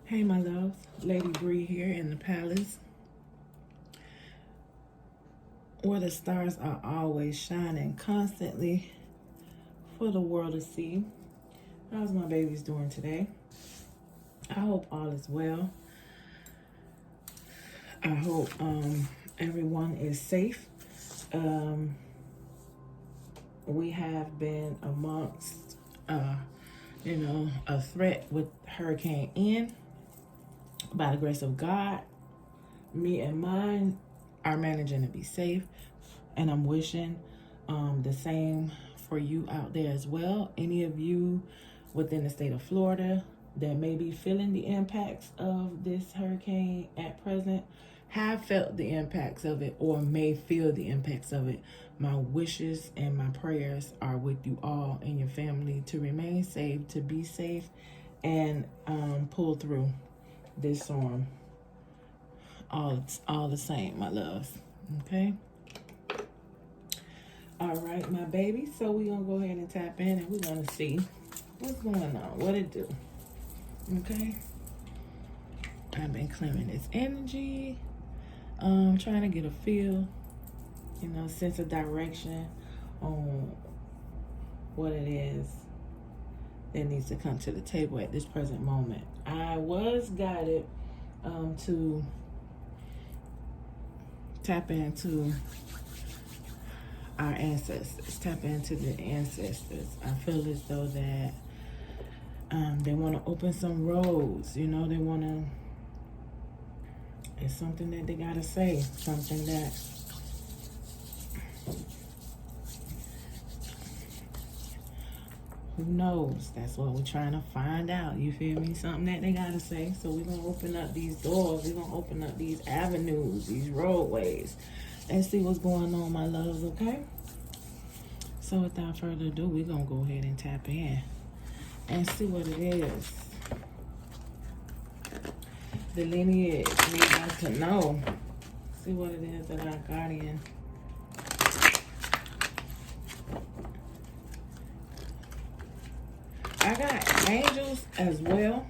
Hey my loves, Lady Bree here in the palace where the stars are always shining constantly for the world to see. How's my babies doing today? I hope all is well. I hope everyone is safe. We have been amongst a threat with Hurricane Ian. By the grace of God, me and mine are managing to be safe, and I'm wishing the same for you out there as well. Any of you within the state of Florida that may be feeling the impacts of this hurricane at present, have felt the impacts of it, or may feel the impacts of it, my wishes and my prayers are with you all and your family to remain safe, to be safe, and pull through this storm all the same, my loves. Okay, all right, my baby, so we're gonna go ahead and tap in and we're gonna see what's going on, what it do. Okay, I've been clearing this energy, trying to get a feel, sense of direction on what it is that needs to come to the table at this present moment. I was guided to tap into our ancestors, tap into the ancestors. I feel as though that they want to open some roads, they want to, it's something that they got to say, something that who knows? That's what we're trying to find out. You feel me? Something that they got to say. So we're going to open up these doors. We're going to open up these avenues, these roadways, and see what's going on, my loves, okay? So without further ado, we're going to go ahead and tap in and see what it is. The lineage need us to know. See what it is that our guardian I got angels as well.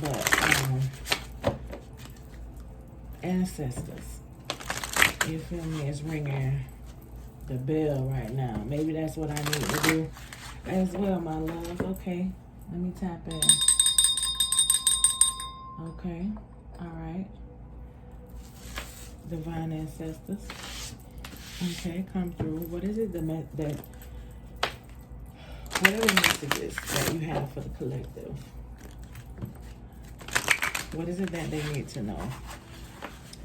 But ancestors, you feel me, is ringing the bell right now. Maybe that's what I need to do as well, my love. Okay, let me tap in. Okay, all right. Divine ancestors. Okay, come through. What is it that whatever messages that you have for the collective, what is it that they need to know?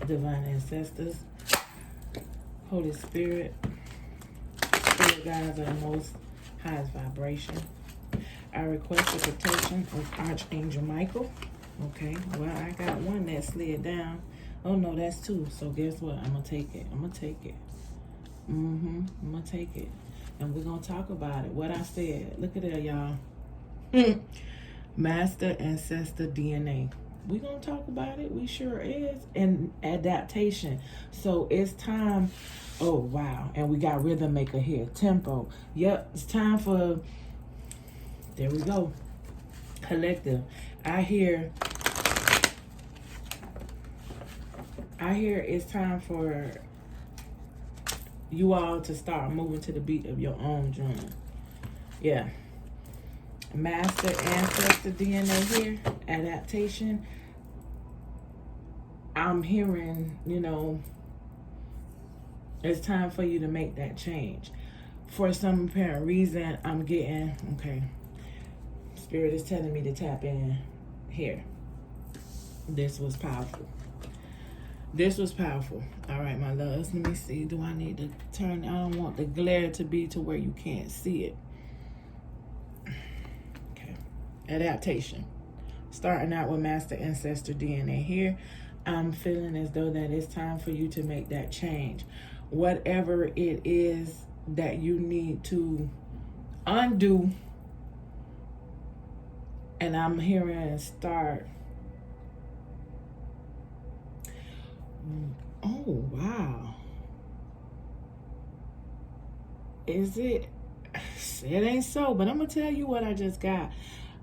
Divine ancestors, Holy Spirit, spirit guides are the most highest vibration. I request the protection of Archangel Michael. Okay, well, I got one that slid down. Oh no, that's two. So guess what? I'm gonna take it. I'm gonna take it. I'm gonna take it. And we're going to talk about it. What I said. Look at that, y'all. Master Ancestor DNA. We're going to talk about it. We sure is. And adaptation. So it's time. Oh, wow. And we got Rhythm Maker here. Tempo. Yep. It's time for... There we go. Collective. I hear it's time for you all to start moving to the beat of your own drum. Yeah. Master Ancestor DNA here. Adaptation. I'm hearing, it's time for you to make that change. For some apparent reason, I'm getting, okay, Spirit is telling me to tap in here. This was powerful. This was powerful. All right, my loves. Let me see. Do I need to turn? I don't want the glare to be to where you can't see it. Okay. Adaptation. Starting out with Master Ancestor DNA here. I'm feeling as though that it's time for you to make that change. Whatever it is that you need to undo. And I'm hearing start. Oh, wow. Is it? It ain't so, but I'm going to tell you what I just got.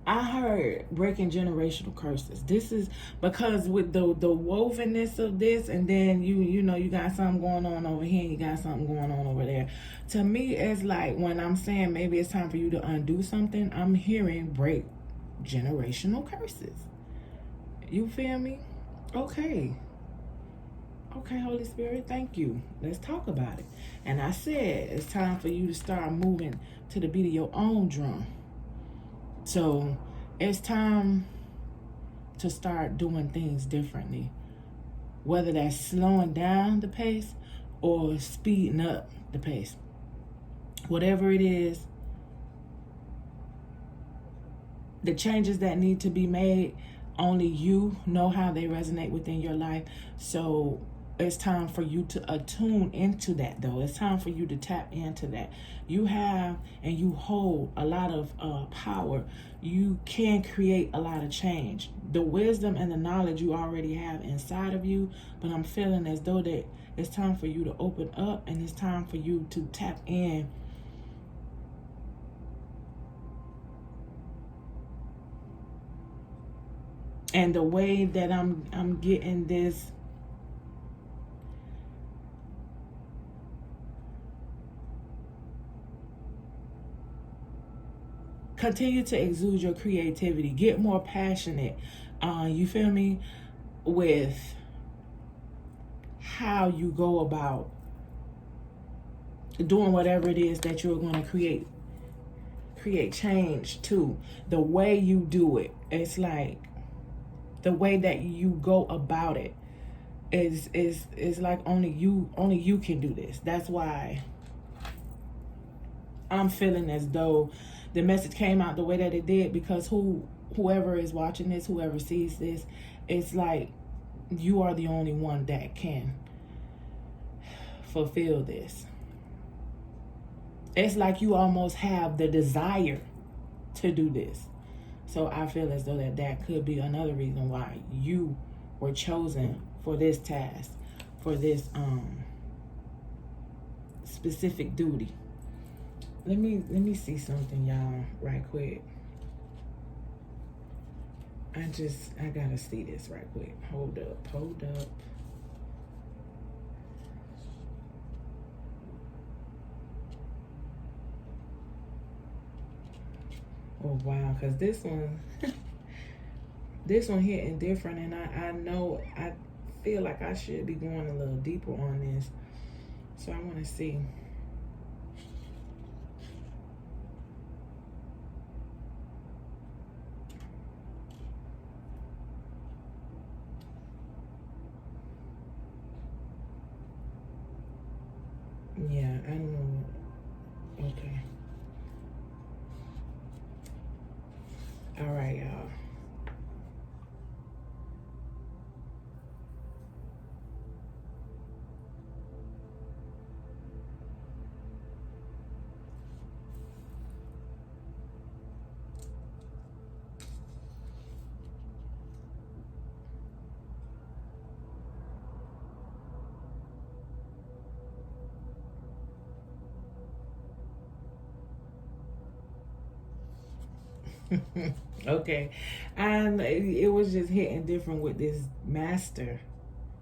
I heard breaking generational curses. This is because with the wovenness of this, and then you know you got something going on over here, and you got something going on over there. To me, it's like when I'm saying maybe it's time for you to undo something, I'm hearing break generational curses. You feel me? Okay. Okay, Holy Spirit, thank you. Let's talk about it. And I said it's time for you to start moving to the beat of your own drum. So it's time to start doing things differently, whether that's slowing down the pace or speeding up the pace. Whatever it is, the changes that need to be made, only you know how they resonate within your life. So it's time for you to attune into that, though. It's time for you to tap into that. You have and you hold a lot of power. You can create a lot of change. The wisdom and the knowledge you already have inside of you, but I'm feeling as though that it's time for you to open up, and it's time for you to tap in. And the way that I'm getting this, continue to exude your creativity. Get more passionate. You feel me? With how you go about doing whatever it is that you're going to create change to. The way you do it, it's like the way that you go about it is like only you can do this. That's why I'm feeling as though the message came out the way that it did, because whoever is watching this, whoever sees this, it's like you are the only one that can fulfill this. It's like you almost have the desire to do this. So I feel as though that could be another reason why you were chosen for this task, for this specific duty. Let me see something, y'all, right quick. I gotta see this right quick. Hold up. Oh wow, because this one hitting different, and I know I feel like I should be going a little deeper on this. So I want to see. Yeah, I know. Okay. All right, y'all. Okay, and it was just hitting different with this master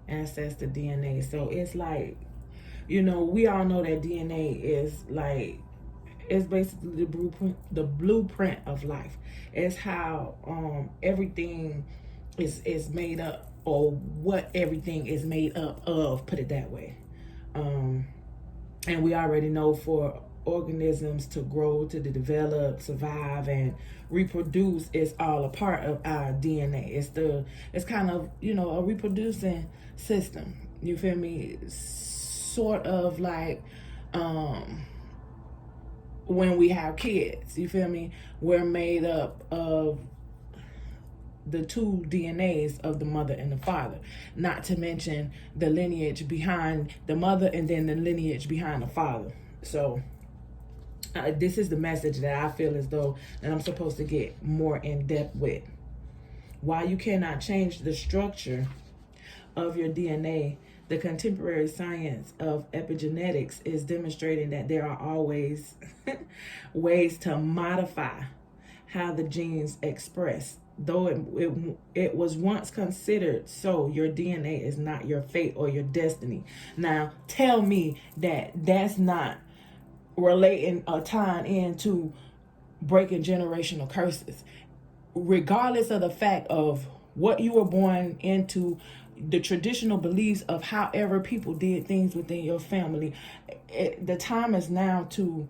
ancestor DNA. So it's like, we all know that DNA is like, it's basically the blueprint of life. It's how everything is made up, or what everything is made up of, put it that way. And we already know for organisms to grow, to develop, survive, and reproduce is all a part of our DNA. It's kind of, a reproducing system. You feel me? Sort of like when we have kids, you feel me? We're made up of the two DNAs of the mother and the father, not to mention the lineage behind the mother and then the lineage behind the father. So this is the message that I feel as though that I'm supposed to get more in depth with. While you cannot change the structure of your DNA, the contemporary science of epigenetics is demonstrating that there are always ways to modify how the genes express. Though it was once considered so, your DNA is not your fate or your destiny. Now, tell me that that's not relating or tying into breaking generational curses. Regardless of the fact of what you were born into, the traditional beliefs of however people did things within your family, the time is now to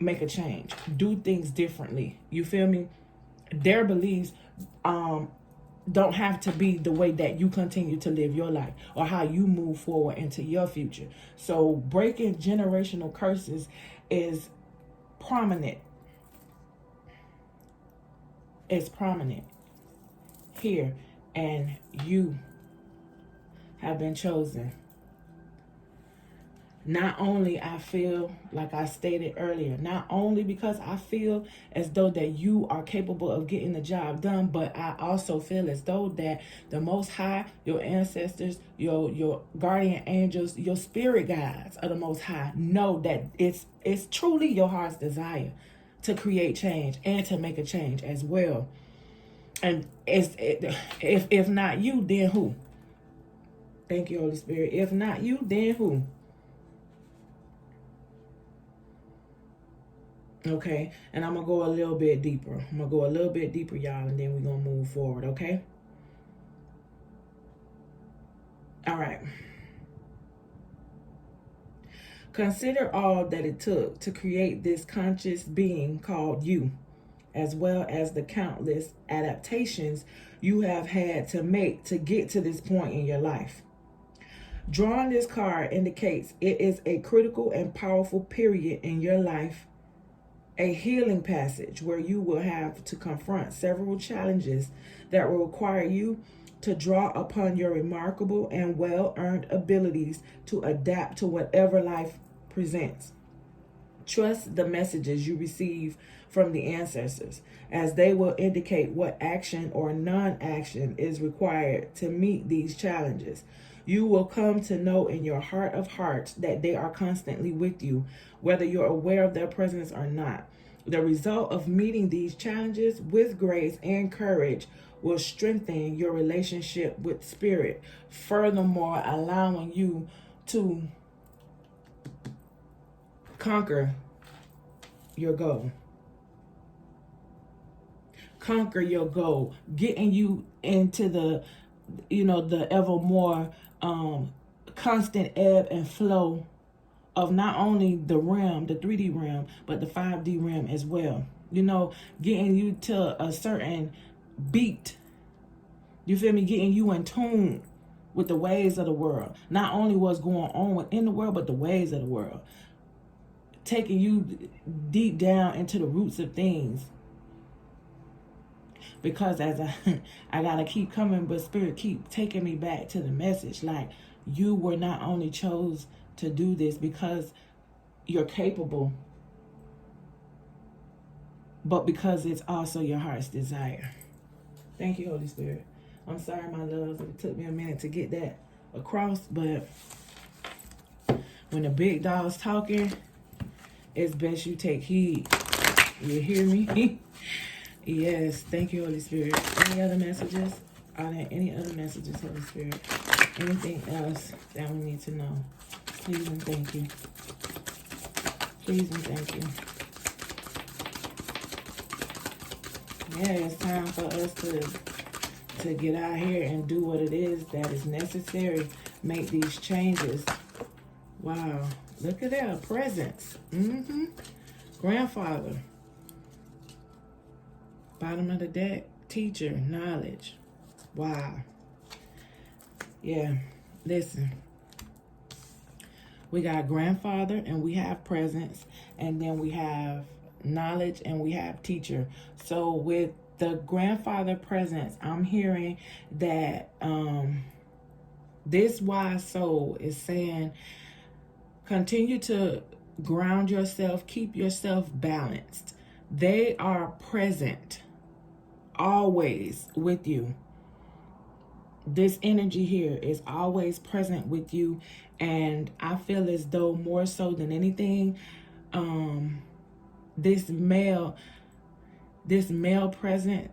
make a change, do things differently. You feel me? Their beliefs don't have to be the way that you continue to live your life or how you move forward into your future. So breaking generational curses is prominent. It's prominent here, and you have been chosen. Not only I feel, like I stated earlier, not only because I feel as though that you are capable of getting the job done, but I also feel as though that the Most High, your ancestors, your guardian angels, your spirit guides of the Most High know that it's truly your heart's desire to create change and to make a change as well. And if not you, then who? Thank you, Holy Spirit. If not you, then who? Okay, and I'm going to go a little bit deeper. I'm going to go a little bit deeper, y'all, and then we're going to move forward, okay? All right. Consider all that it took to create this conscious being called you, as well as the countless adaptations you have had to make to get to this point in your life. Drawing this card indicates it is a critical and powerful period in your life, a healing passage where you will have to confront several challenges that will require you to draw upon your remarkable and well-earned abilities to adapt to whatever life presents. Trust the messages you receive from the ancestors, as they will indicate what action or non-action is required to meet these challenges. You will come to know in your heart of hearts that they are constantly with you, whether you're aware of their presence or not. The result of meeting these challenges with grace and courage will strengthen your relationship with spirit, furthermore allowing you to conquer your goal. Conquer your goal, getting you into the ever more constant ebb and flow of not only the realm, the 3D realm, but the 5D realm as well. Getting you to a certain beat. You feel me? Getting you in tune with the ways of the world. Not only what's going on within the world, but the ways of the world. Taking you deep down into the roots of things. Because as I gotta keep coming, but Spirit keep taking me back to the message. Like, you were not only chose to do this because you're capable, but because it's also your heart's desire. Thank you, Holy Spirit. I'm sorry, my loves, it took me a minute to get that across, but when the big dog's talking, it's best you take heed. You hear me? Yes, thank you, Holy Spirit. Any other messages? Are there any other messages, Holy Spirit? Anything else that we need to know? Please and thank you. Please and thank you. Yeah, it's time for us to get out here and do what it is that is necessary. Make these changes. Wow. Look at that. Presence. Grandfather. Bottom of the deck. Teacher. Knowledge. Wow. Yeah. Listen. We got grandfather and we have presence. And then we have knowledge and we have teacher. So with the grandfather presence, I'm hearing that this wise soul is saying, continue to ground yourself, keep yourself balanced. They are present always with you. This energy here is always present with you, and I feel as though more so than anything, this male this male presence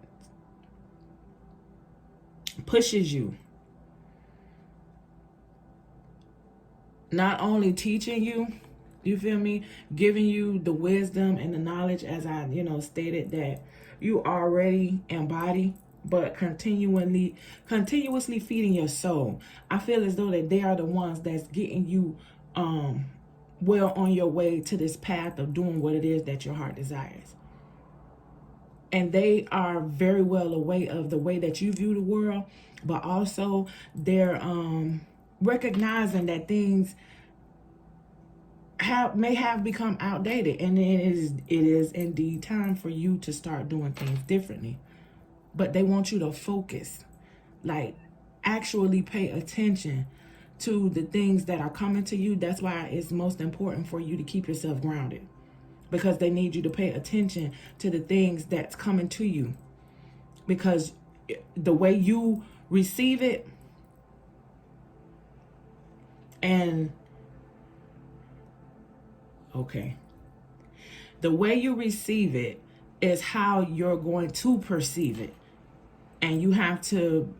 pushes you. Not only teaching you, you feel me, giving you the wisdom and the knowledge, as I, stated, that you already embody, but continuously feeding your soul. I feel as though that they are the ones that's getting you well on your way to this path of doing what it is that your heart desires. And they are very well aware of the way that you view the world, but also they're recognizing that things may have become outdated, and it is indeed time for you to start doing things differently. But they want you to focus, like actually pay attention to the things that are coming to you. That's why it's most important for you to keep yourself grounded, because they need you to pay attention to the things that's coming to you, because the way you receive it and the way you receive it is how you're going to perceive it. And you have to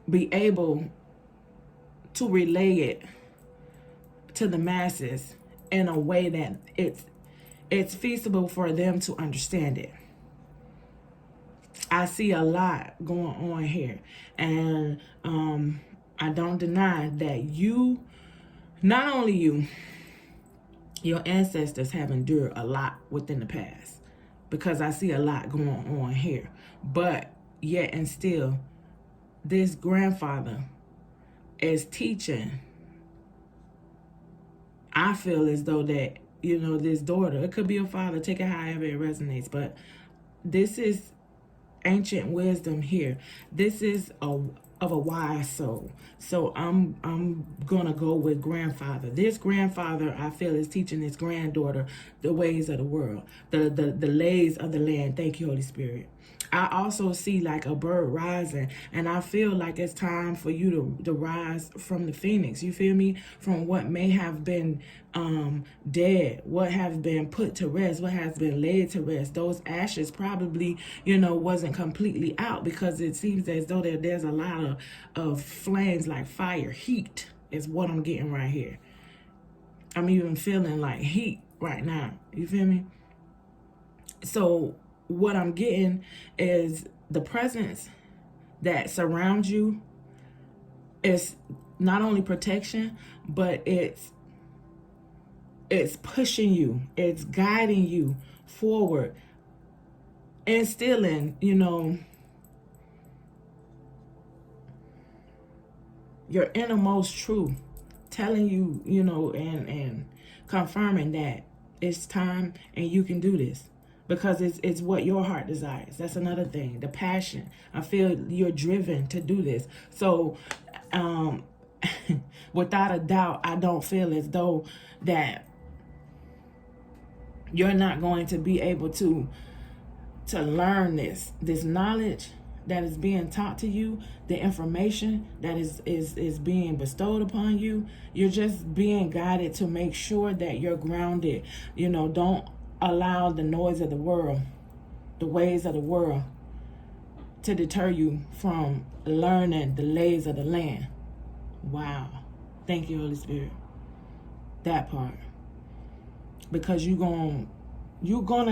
be able to relay it to the masses in a way that it's feasible for them to understand it. I see a lot going on here. And I don't deny that not only your ancestors have endured a lot within the past, because I see a lot going on here. But yet and still, this grandfather is teaching. I feel as though that, this daughter, it could be a father, take it however it resonates, but this is ancient wisdom here. This is of a wise soul. So I'm gonna go with grandfather. This grandfather, I feel, is teaching his granddaughter the ways of the world, the lays of the land. Thank you, Holy Spirit. I also see like a bird rising, and I feel like it's time for you to rise from the phoenix. You feel me? From what may have been dead, what has been put to rest, what has been laid to rest. Those ashes probably, wasn't completely out, because it seems as though there's a lot of flames, like fire, heat is what I'm getting right here. I'm even feeling like heat right now. You feel me? So what I'm getting is the presence that surrounds you is not only protection, but it's pushing you, it's guiding you forward, instilling, your innermost truth, telling you, and confirming that it's time and you can do this. Because it's what your heart desires. That's another thing. The passion. I feel you're driven to do this. So, without a doubt, I don't feel as though that you're not going to be able to learn this knowledge that is being taught to you, the information that is being bestowed upon you. You're just being guided to make sure that you're grounded. Don't allow the noise of the world, the ways of the world, to deter you from learning the lays of the land. Wow. Thank you, Holy Spirit. That part. Because you're gonna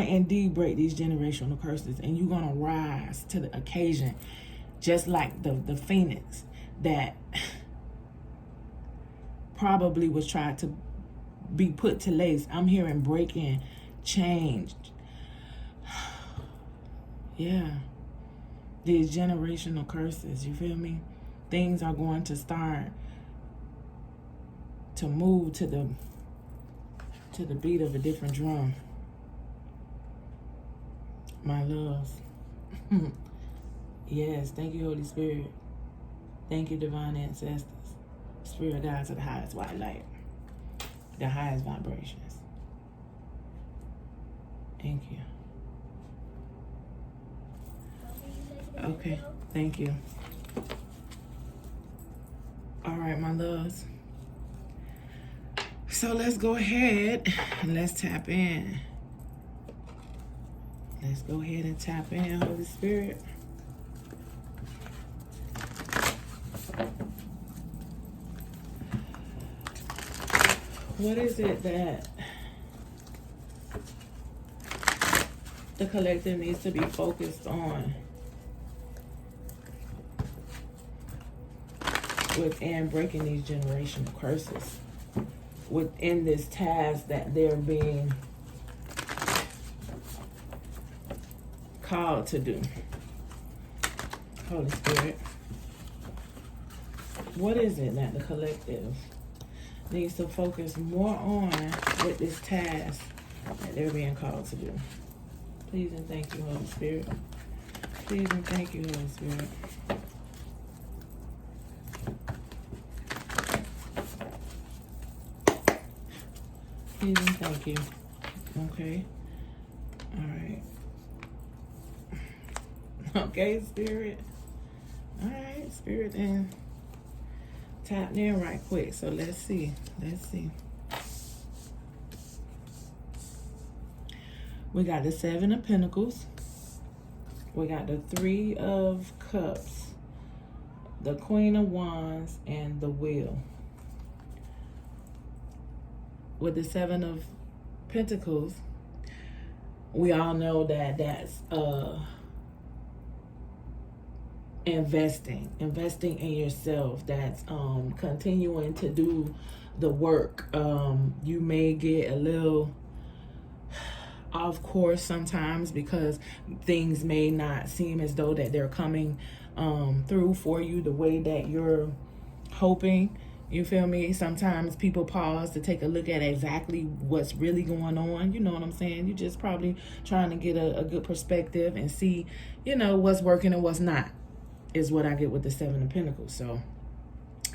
indeed break these generational curses, and you're gonna rise to the occasion, just like the phoenix that probably was tried to be put to lace. I'm hearing breaking, changed. Yeah. These generational curses, you feel me? Things are going to start to move to the beat of a different drum. My loves. Yes, thank you, Holy Spirit. Thank you, divine ancestors. Spirit guides of the highest white light, the highest vibrations. Thank you. Okay, thank you. All right, my loves. So let's go ahead and let's tap in. Let's go ahead and tap in, Holy Spirit. What is it that the collective needs to be focused on within breaking these generational curses, within this task that they're being called to do? Holy Spirit, what is it that the collective needs to focus more on with this task that they're being called to do? Please and thank you, Holy Spirit. Please and thank you, Holy Spirit. Please and thank you. Okay. All right. Okay, Spirit. All right, Spirit, then tapped in right quick. So let's see. Let's see. We got the 7 of Pentacles. We got the 3 of Cups, the Queen of Wands, and the Wheel. With the 7 of Pentacles, we all know that that's investing in yourself. That's continuing to do the work. You may get a little off course sometimes because things may not seem as though that they're coming through for you the way that you're hoping. You feel me? Sometimes people pause to take a look at exactly what's really going on. You know what I'm saying? You're just probably trying to get a good perspective and see, you know, what's working and what's not, is what I get with the 7 of Pentacles. So,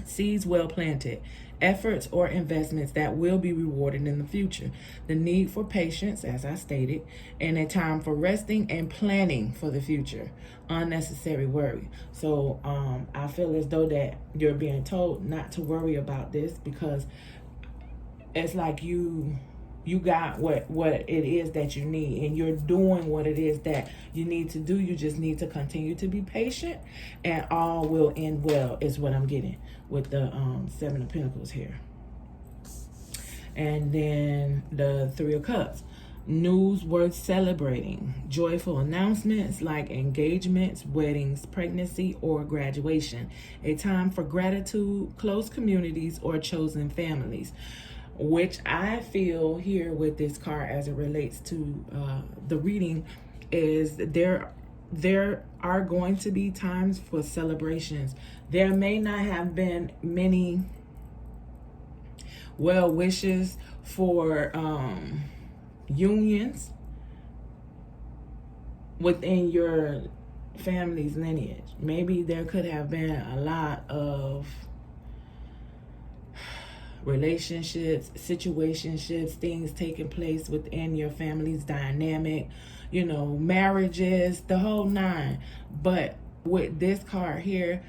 seeds well planted, efforts or investments that will be rewarded in the future. The need for patience, as I stated, and a time for resting and planning for the future. Unnecessary worry. So I feel as though that you're being told not to worry about this, because it's like you got what it is that you need, and you're doing what it is that you need to do. You just need to continue to be patient, and all will end well, is what I'm getting with the 7 of Pentacles here. And then the 3 of Cups. News worth celebrating. Joyful announcements like engagements, weddings, pregnancy, or graduation. A time for gratitude, close communities, or chosen families. Which I feel here with this card as it relates to the reading is there are going to be times for celebrations. There may not have been many well wishes for unions within your family's lineage. Maybe there could have been a lot of relationships, situationships, things taking place within your family's dynamic, you know, marriages, the whole 9. But with this card here,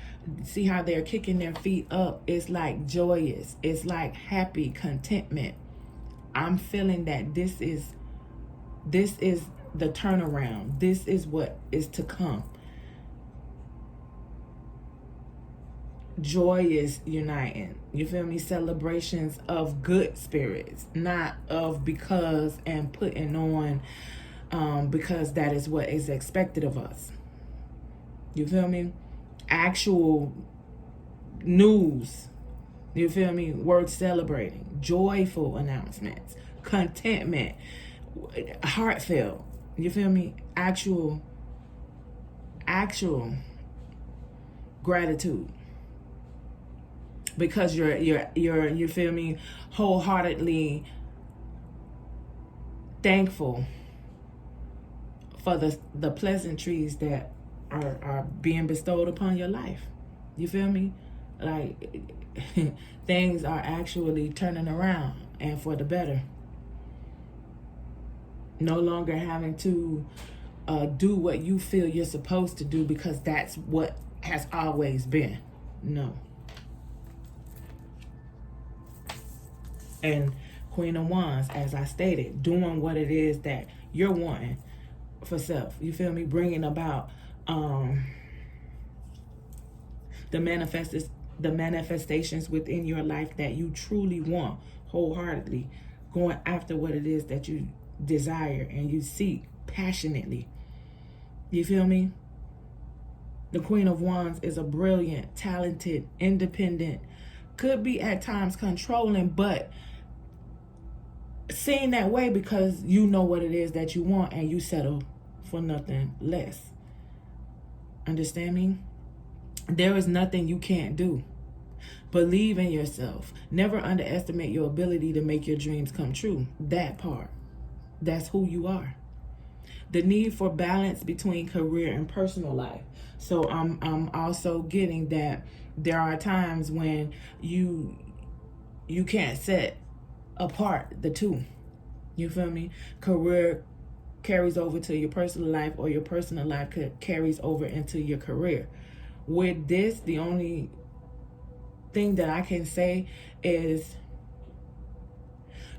see how they're kicking their feet up? It's like joyous. It's like happy, contentment. I'm feeling that this is the turnaround. This is what is to come. Joy is uniting. You feel me? Celebrations of good spirits, not of because and putting on because that is what is expected of us. You feel me? Actual news. You feel me? Worth celebrating. Joyful announcements. Contentment. Heartfelt. You feel me? Actual gratitude. Because you're you feel me, wholeheartedly thankful for the pleasantries that are being bestowed upon your life. You feel me? Like things are actually turning around and for the better. No longer having to do what you feel you're supposed to do because that's what has always been. No. And Queen of Wands, as I stated, doing what it is that you're wanting for self. You feel me? Bringing about the manifestations within your life that you truly want wholeheartedly, going after what it is that you desire and you seek passionately. You feel me? The Queen of Wands is a brilliant, talented, independent, could be at times controlling, but seen that way because you know what it is that you want and you settle for nothing less. Understand me? There is nothing you can't do. Believe in yourself. Never underestimate your ability to make your dreams come true. That part. That's who you are. The need for balance between career and personal life. So I'm also getting that there are times when you can't set apart the two. You feel me? Career carries over to your personal life, or your personal life carries over into your career. With this, the only thing that I can say is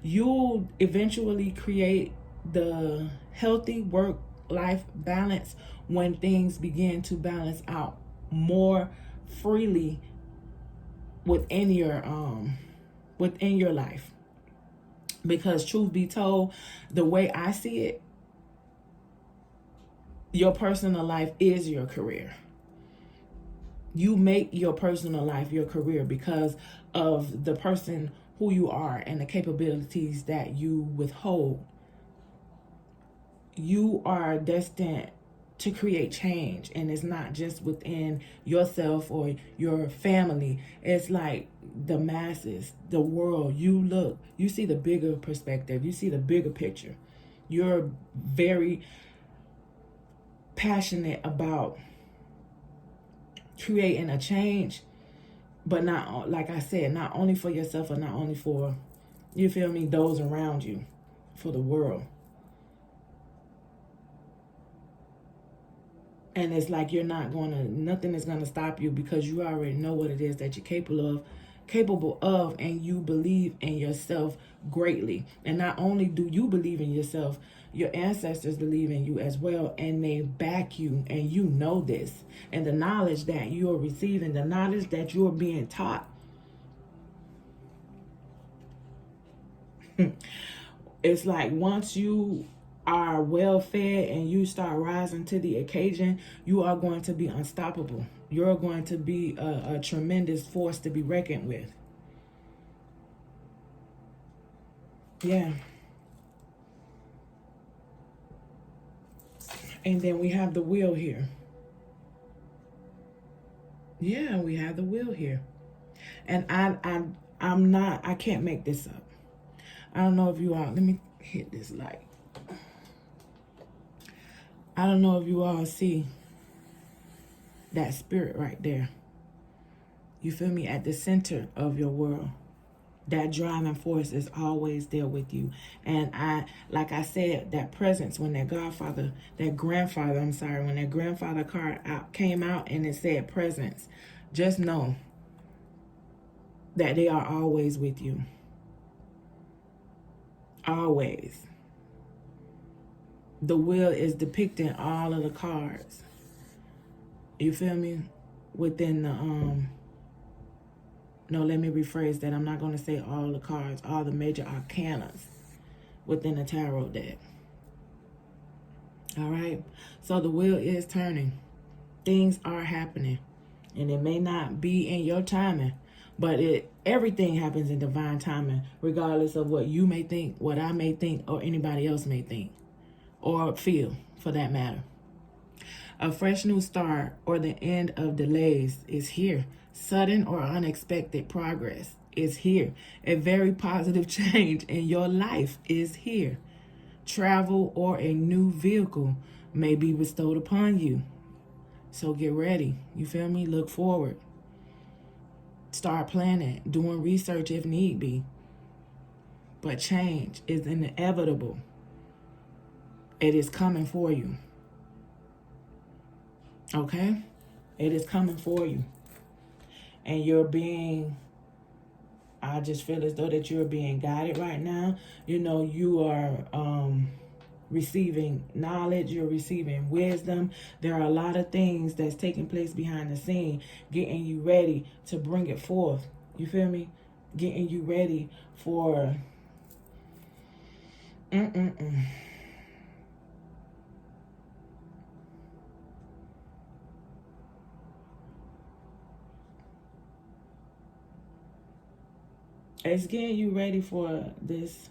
you'll eventually create the healthy work-life balance when things begin to balance out more freely within your life. Because truth be told, the way I see it, your personal life is your career. You make your personal life your career because of the person who you are and the capabilities that you withhold. You are destined to create change, and it's not just within yourself or your family. It's like the masses, the world. You see the bigger perspective, you see the bigger picture. You're very passionate about creating a change, but not, like I said, not only for yourself or not only for, you feel me, those around you, for the world. And it's like nothing is gonna stop you because you already know what it is that you're capable of, and you believe in yourself greatly. And not only do you believe in yourself, your ancestors believe in you as well, and they back you, and you know this. And the knowledge that you're receiving, the knowledge that you're being taught, it's like once you are well fed and you start rising to the occasion, you are going to be unstoppable. You're going to be a tremendous force to be reckoned with. Yeah. And then we have the wheel here. Yeah, we have the wheel here. And I can't make this up. I don't know if you all, let me hit this light. I don't know if you all see that spirit right there. You feel me? At the center of your world. That driving force is always there with you. And like I said, that presence, when that grandfather card came out and it said presence, just know that they are always with you. Always. The wheel is depicting all of the cards. You feel me? Within the no, let me rephrase that. I'm not going to say all the cards, all the major arcanas within the tarot deck. All right? So the wheel is turning. Things are happening. And it may not be in your timing, but everything happens in divine timing, regardless of what you may think, what I may think, or anybody else may think or feel, for that matter. A fresh new start or the end of delays is here. Sudden or unexpected progress is here. A very positive change in your life is here. Travel or a new vehicle may be bestowed upon you. So get ready. You feel me? Look forward. Start planning, doing research if need be. But change is inevitable. It is coming for you. Okay? It is coming for you. And I just feel as though that you're being guided right now. You know, you are receiving knowledge, you're receiving wisdom. There are a lot of things that's taking place behind the scene, getting you ready to bring it forth. You feel me? Getting you ready for it's getting you ready for this.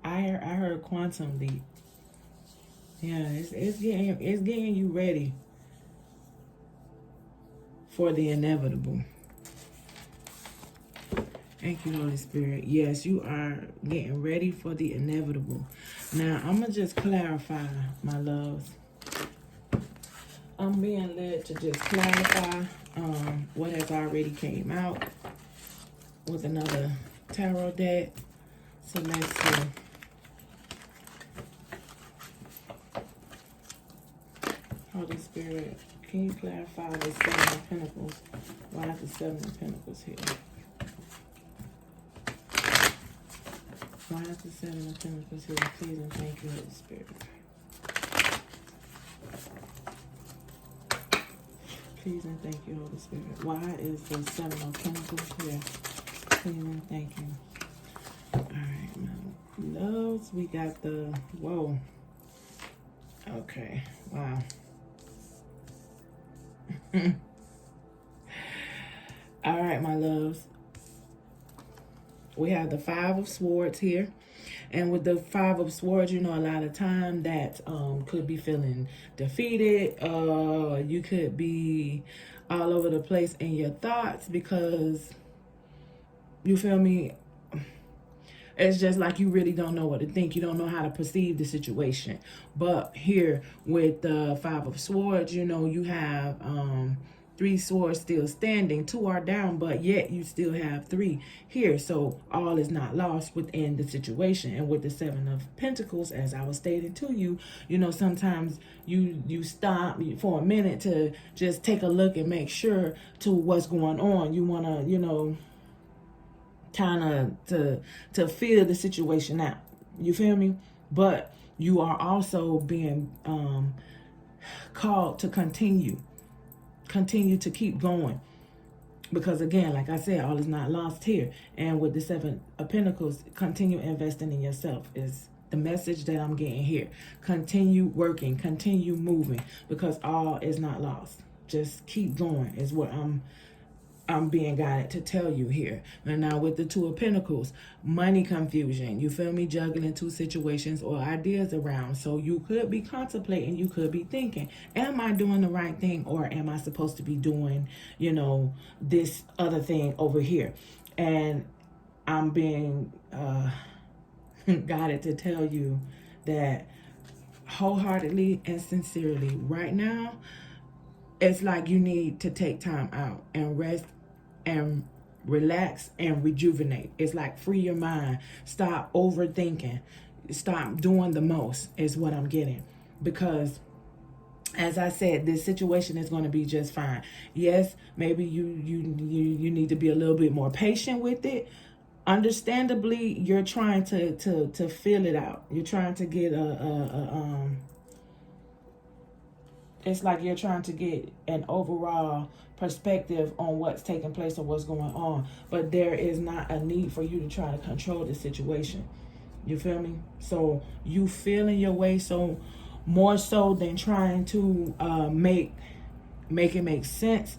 I heard quantum leap. Yeah, it's getting you ready for the inevitable. Thank you, Holy Spirit. Yes, you are getting ready for the inevitable. Now, I'm going to just clarify, my loves. I'm being led to just clarify what has already came out with another tarot deck. So let's see. Holy Spirit, can you clarify the Seven of Pentacles? Why is the Seven of Pentacles here? Why is the Seven of Pentacles here? Please and thank you, Holy Spirit. Please and thank you, Holy Spirit. Why is the Seven of Pentacles here? Please and thank you. Alright, my loves, we got the, whoa. Okay, wow. Alright, my loves. We have the Five of Swords here. And with the Five of Swords, you know, a lot of time that could be feeling defeated. You could be all over the place in your thoughts because, you feel me? It's just like you really don't know what to think. You don't know how to perceive the situation. But here with the Five of Swords, you know, you have 3 swords still standing. 2 are down, but yet you still have 3 here. So all is not lost within the situation. And with the Seven of Pentacles, as I was stating to you, you know, sometimes you stop for a minute to just take a look and make sure to what's going on. You want to, you know, kind of to feel the situation out. You feel me? But you are also being called to continue to keep going, because again, like I said, all is not lost here. And with the Seven of Pentacles, continue investing in yourself is the message that I'm getting here. Continue working, continue moving, because all is not lost. Just keep going is what I'm being guided to tell you here. And now with the Two of Pentacles, money confusion. You feel me? Juggling 2 situations or ideas around. So you could be contemplating, you could be thinking, am I doing the right thing, or am I supposed to be doing, you know, this other thing over here? And I'm being guided to tell you that wholeheartedly and sincerely right now, it's like you need to take time out and rest and relax and rejuvenate. It's like free your mind. Stop overthinking. Stop doing the most is what I'm getting. Because as I said, this situation is going to be just fine. Yes, maybe you need to be a little bit more patient with it. Understandably, you're trying to feel it out. You're trying to get it's like you're trying to get an overall perspective on what's taking place or what's going on. But there is not a need for you to try to control the situation. You feel me? So you feeling your way, so more so than trying to make it make sense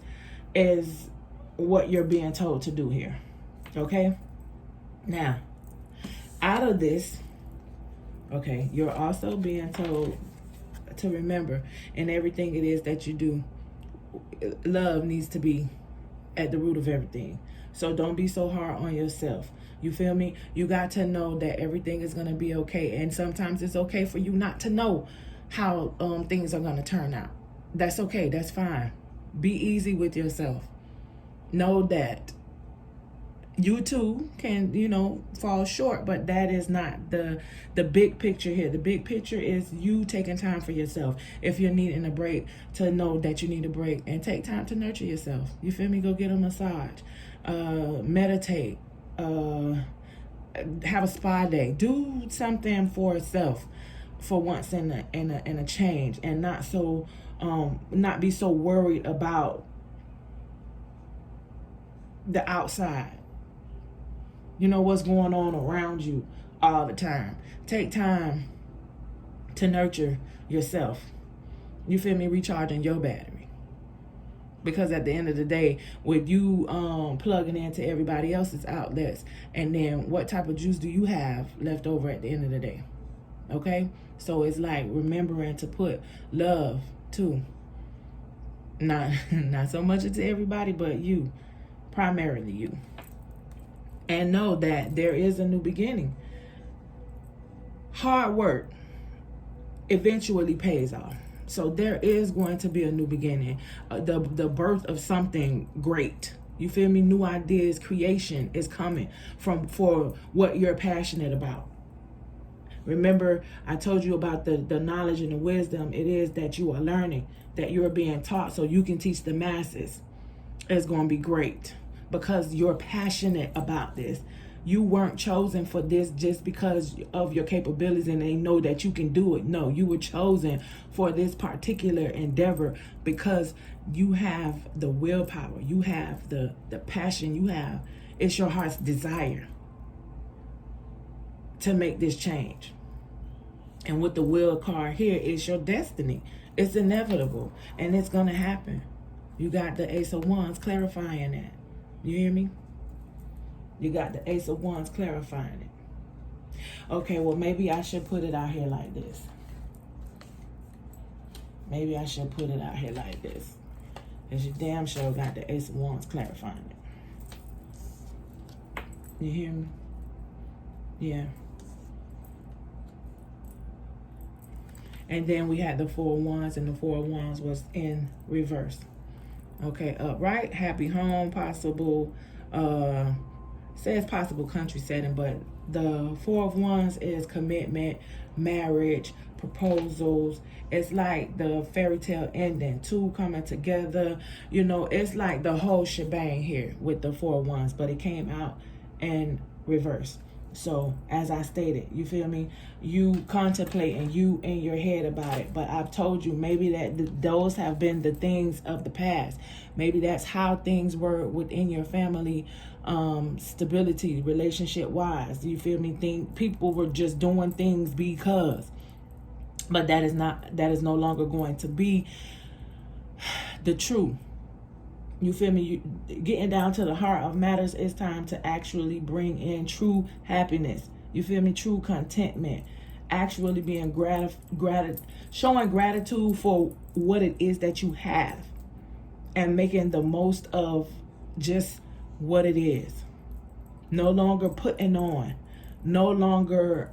is what you're being told to do here. Okay? Now, out of this, okay, you're also being told to remember in everything it is that you do, love needs to be at the root of everything. So don't be so hard on yourself. You feel me? You got to know that everything is going to be okay. And sometimes it's okay for you not to know how things are going to turn out. That's okay. That's fine. Be easy with yourself. Know that You too can, fall short, but that is not the big picture here. The big picture is you taking time for yourself. If you're needing a break, to know that you need a break and take time to nurture yourself. You feel me? Go get a massage, meditate, have a spa day. Do something for self for once in a change, and not be so worried about the outside. What's going on around you all the time. Take time to nurture yourself. You feel me? Recharging your battery. Because at the end of the day, with you plugging into everybody else's outlets, and then what type of juice do you have left over at the end of the day? Okay? So it's like remembering to put love too. Not so much into everybody, but you. Primarily you. And know that there is a new beginning. Hard work eventually pays off. So there is going to be a new beginning, the birth of something great. You feel me? New ideas, creation is coming for what you're passionate about. Remember, I told you about the knowledge and the wisdom it is that you are learning, that you're being taught so you can teach the masses. It's going to be great. Because you're passionate about this. You weren't chosen for this just because of your capabilities and they know that you can do it. No, you were chosen for this particular endeavor because you have the willpower. You have the passion you have. It's your heart's desire to make this change. And with the will card here, it's your destiny. It's inevitable and it's going to happen. You got the Ace of Wands clarifying that. You hear me? You got the Ace of Wands clarifying it. Okay, well, maybe I should put it out here like this. Maybe I should put it out here like this. Because you damn sure got the Ace of Wands clarifying it. You hear me? Yeah. And then we had the Four of Wands, and the Four of Wands was in reverse. Okay, upright, happy home, possible, says possible country setting, but the Four of Wands is commitment, marriage, proposals. It's like the fairy tale ending, two coming together. It's like the whole shebang here with the Four of Wands, but it came out in reverse. So, as I stated, you feel me? You contemplate and you in your head about it. But I've told you maybe that those have been the things of the past. Maybe that's how things were within your family, stability, relationship-wise. You feel me? People were just doing things because. But that is no longer going to be the truth. You feel me? Getting down to the heart of matters, it's time to actually bring in true happiness. You feel me? True contentment. Actually being showing gratitude for what it is that you have. And making the most of just what it is. No longer putting on. No longer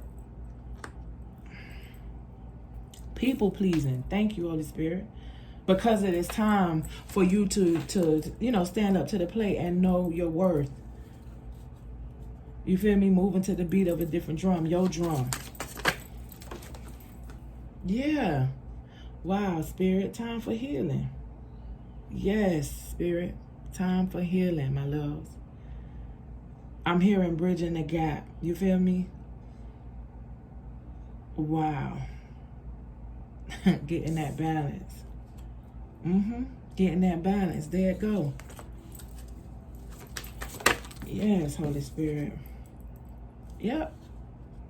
people pleasing. Thank you, Holy Spirit. Because it is time for you to stand up to the plate and know your worth. You feel me? Moving to the beat of a different drum. Your drum. Yeah. Wow, Spirit. Time for healing. Yes, Spirit. Time for healing, my loves. I'm hearing bridging the gap. You feel me? Wow. Getting that balance. Getting that balance. There it go. Yes, Holy Spirit. Yep.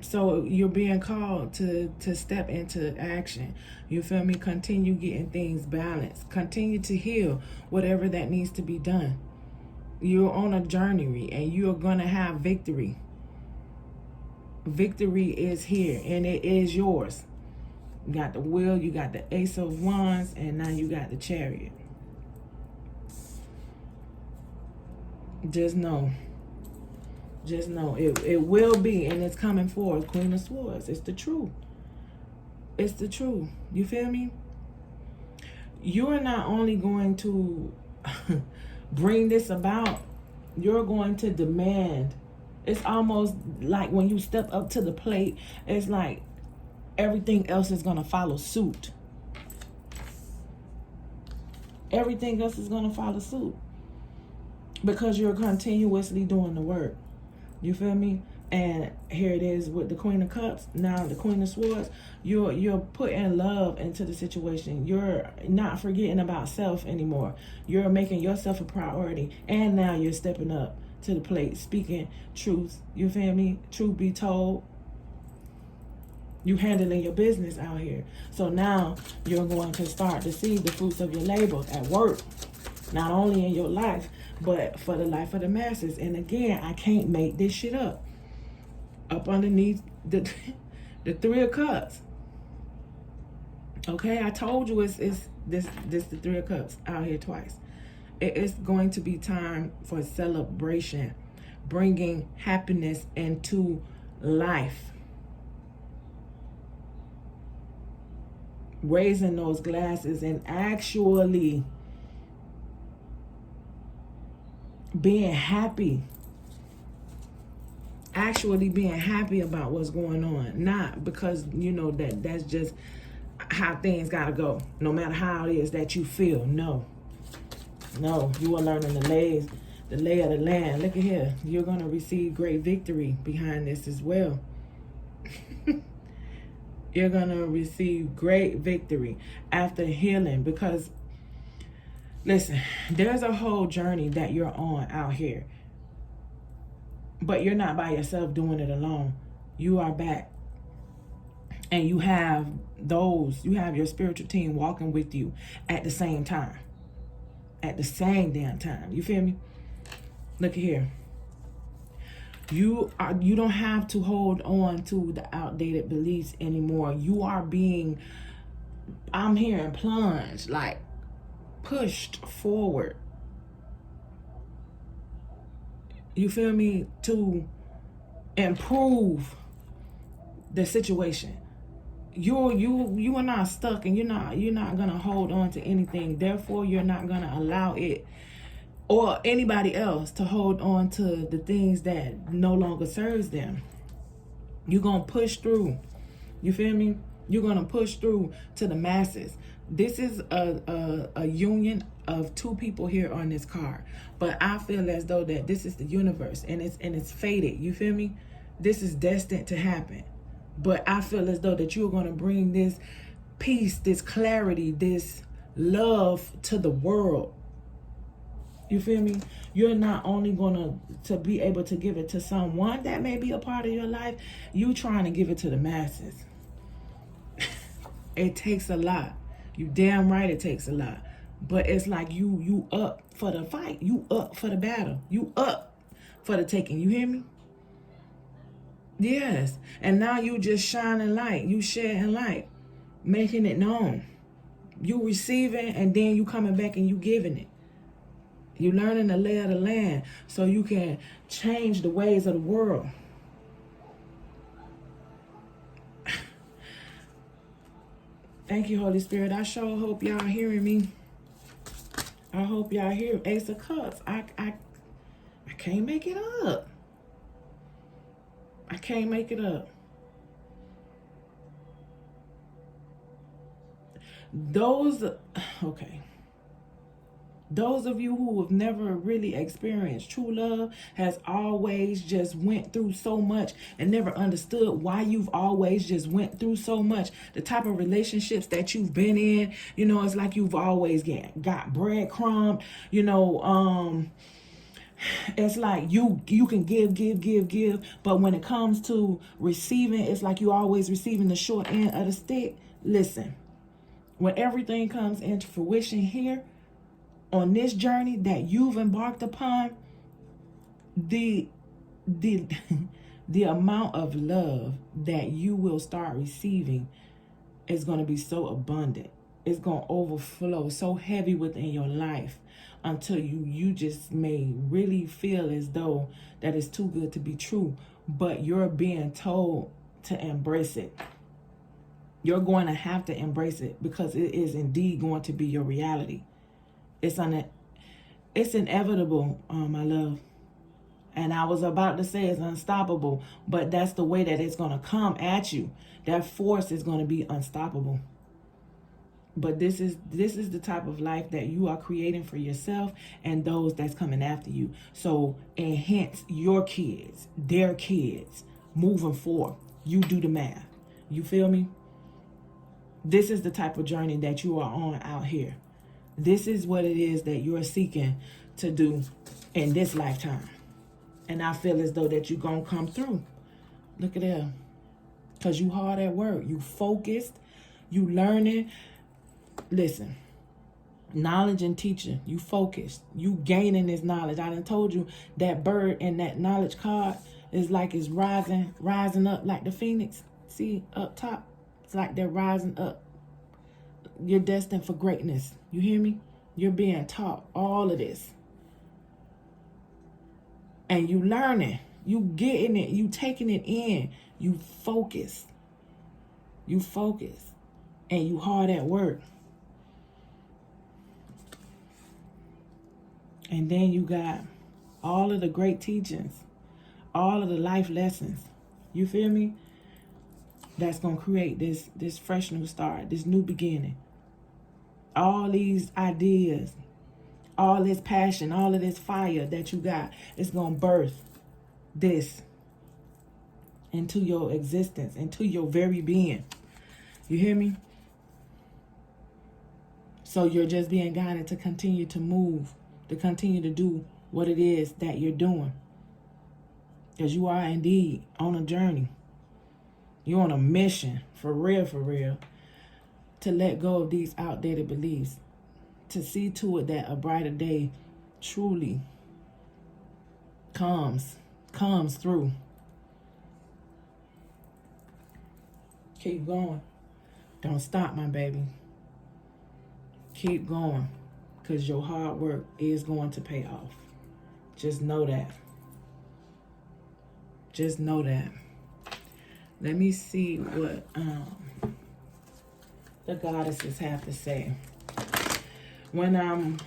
So you're being called to step into action. You feel me? Continue getting things balanced. Continue to heal whatever that needs to be done. You're on a journey and you're going to have victory. Victory is here and it is yours. You got the Wheel, you got the Ace of Wands, and now you got the Chariot. Just know. It will be, and it's coming forth. Queen of Swords. It's the truth. It's the truth. You feel me? You are not only going to bring this about You're going to demand. It's almost like when you step up to the plate, it's like everything else is going to follow suit. Everything else is going to follow suit. Because you're continuously doing the work. You feel me? And here it is with the Queen of Cups. Now the Queen of Swords. You're putting love into the situation. You're not forgetting about self anymore. You're making yourself a priority. And now you're stepping up to the plate, speaking truth. You feel me? Truth be told. You handling your business out here. So now you're going to start to see the fruits of your labor at work. Not only in your life, but for the life of the masses. And again, I can't make this shit up. Up underneath the Three of Cups. Okay, I told you it's this the Three of Cups out here twice. It is going to be time for celebration, bringing happiness into life. Raising those glasses and actually being happy. Actually being happy about what's going on. Not because, you know, that's just how things gotta go. No matter how it is that you feel. No, you are learning the lay of the land. Look at here. You're gonna receive great victory behind this as well. You're gonna receive great victory after healing, because listen, there's a whole journey that you're on out here. But you're not by yourself doing it alone. You are back. And you have your spiritual team walking with you at the same time. At the same damn time. You feel me? Look at here. You don't have to hold on to the outdated beliefs anymore. You are being, I'm hearing plunged, like pushed forward. You feel me? To improve the situation. You are not stuck, and you're not gonna hold on to anything. Therefore, you're not gonna allow it or anybody else to hold on to the things that no longer serves them. You're gonna push through. You feel me? You're gonna push through to the masses. This is a union of two people here on this card, but I feel as though that this is the universe, and it's fated. You feel me? This is destined to happen. But I feel as though that you're going to bring this peace, this clarity, this love to the world. You feel me? You're not only going to be able to give it to someone that may be a part of your life, you trying to give it to the masses. It takes a lot. You damn right it takes a lot. But it's like you up for the fight. You up for the battle. You up for the taking. You hear me? Yes. And now you just shining light. You shedding light. Making it known. You receiving, and then you coming back and you giving it. You learning the lay of the land so you can change the ways of the world. Thank you, Holy Spirit. I sure hope y'all hearing me. I hope y'all hear Ace of Cups. I can't make it up. I can't make it up. Those of you who have never really experienced true love has always just went through so much and never understood why you've always just went through so much. The type of relationships that you've been in, you know, it's like you've always got breadcrumbed, you know, it's like you can give, but when it comes to receiving, it's like you always receiving the short end of the stick. Listen, when everything comes into fruition here on this journey that you've embarked upon, the amount of love that you will start receiving is going to be so abundant. It's going to overflow so heavy within your life until you just may really feel as though that it's too good to be true, but you're being told to embrace it. You're going to have to embrace it because it is indeed going to be your reality. It's inevitable, my love. And I was about to say it's unstoppable, but that's the way that it's going to come at you. That force is going to be unstoppable. But this is the type of life that you are creating for yourself and those that's coming after you. So enhance your kids, their kids, moving forward. You do the math. You feel me? This is the type of journey that you are on out here. This is what it is that you're seeking to do in this lifetime. And I feel as though that you're going to come through. Look at that. Because you hard at work. You focused. You learning. Listen. Knowledge and teaching. You focused. You gaining this knowledge. I done told you that bird in that knowledge card is like it's rising up like the phoenix. See, up top. It's like they're rising up. You're destined for greatness. You hear me? You're being taught all of this. And you learning. You getting it. You taking it in. You focus. You focus. And you hard at work. And then you got all of the great teachings. All of the life lessons. You feel me? That's going to create this fresh new start. This new beginning. All these ideas. All this passion. All of this fire that you got. It's going to birth this into your existence. Into your very being. You hear me? So you're just being guided to continue to move. To continue to do what it is that you're doing. Because you are indeed on a journey. You're on a mission, for real, to let go of these outdated beliefs. To see to it that a brighter day truly comes through. Keep going. Don't stop, my baby. Keep going. Because your hard work is going to pay off. Just know that. Just know that. Let me see what the goddesses have to say. When I'm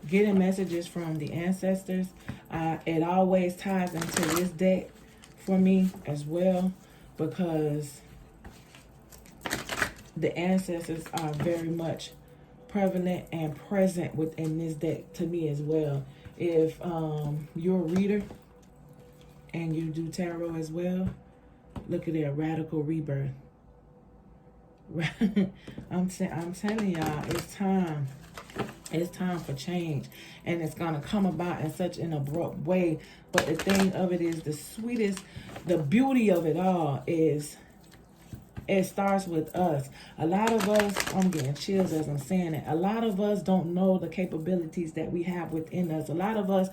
getting messages from the ancestors, it always ties into this deck for me as well, because the ancestors are very much prevalent and present within this deck to me as well. If you're a reader and you do tarot as well, look at their radical rebirth. I'm telling y'all, it's time. It's time for change. And it's going to come about in such an abrupt way. But the thing of it is, the sweetest, the beauty of it all is it starts with us. A lot of us, I'm getting chills as I'm saying it. A lot of us don't know the capabilities that we have within us. A lot of us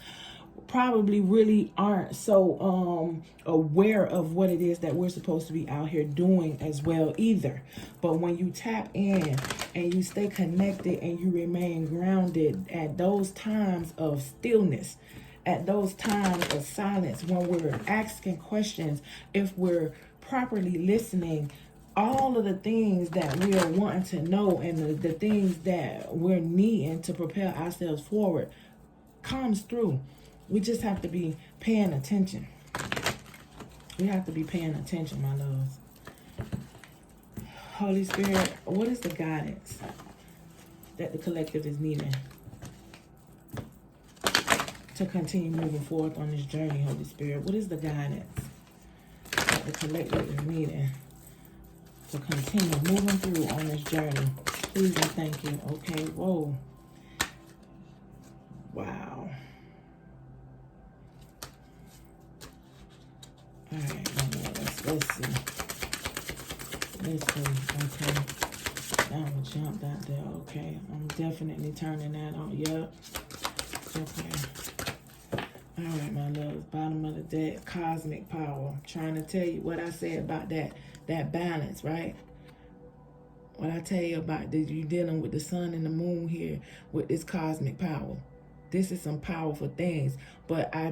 probably really aren't so aware of what it is that we're supposed to be out here doing as well either. But when you tap in and you stay connected and you remain grounded at those times of stillness, at those times of silence, when we're asking questions, if we're properly listening, all of the things that we are wanting to know and the things that we're needing to propel ourselves forward comes through. We just have to be paying attention. We have to be paying attention, my loves. Holy Spirit, what is the guidance that the collective is needing to continue moving forward on this journey, Holy Spirit? What is the guidance that the collective is needing to continue moving through on this journey? Please and thank you. Okay, whoa. Wow. All right, let's see. Okay. That one jumped out there. Okay, I'm definitely turning that on. Yep. Okay. All right, my loves. Bottom of the deck, cosmic power. Trying to tell you what I said about that balance, right? What I tell you about that you're dealing with the sun and the moon here with this cosmic power. This is some powerful things. But I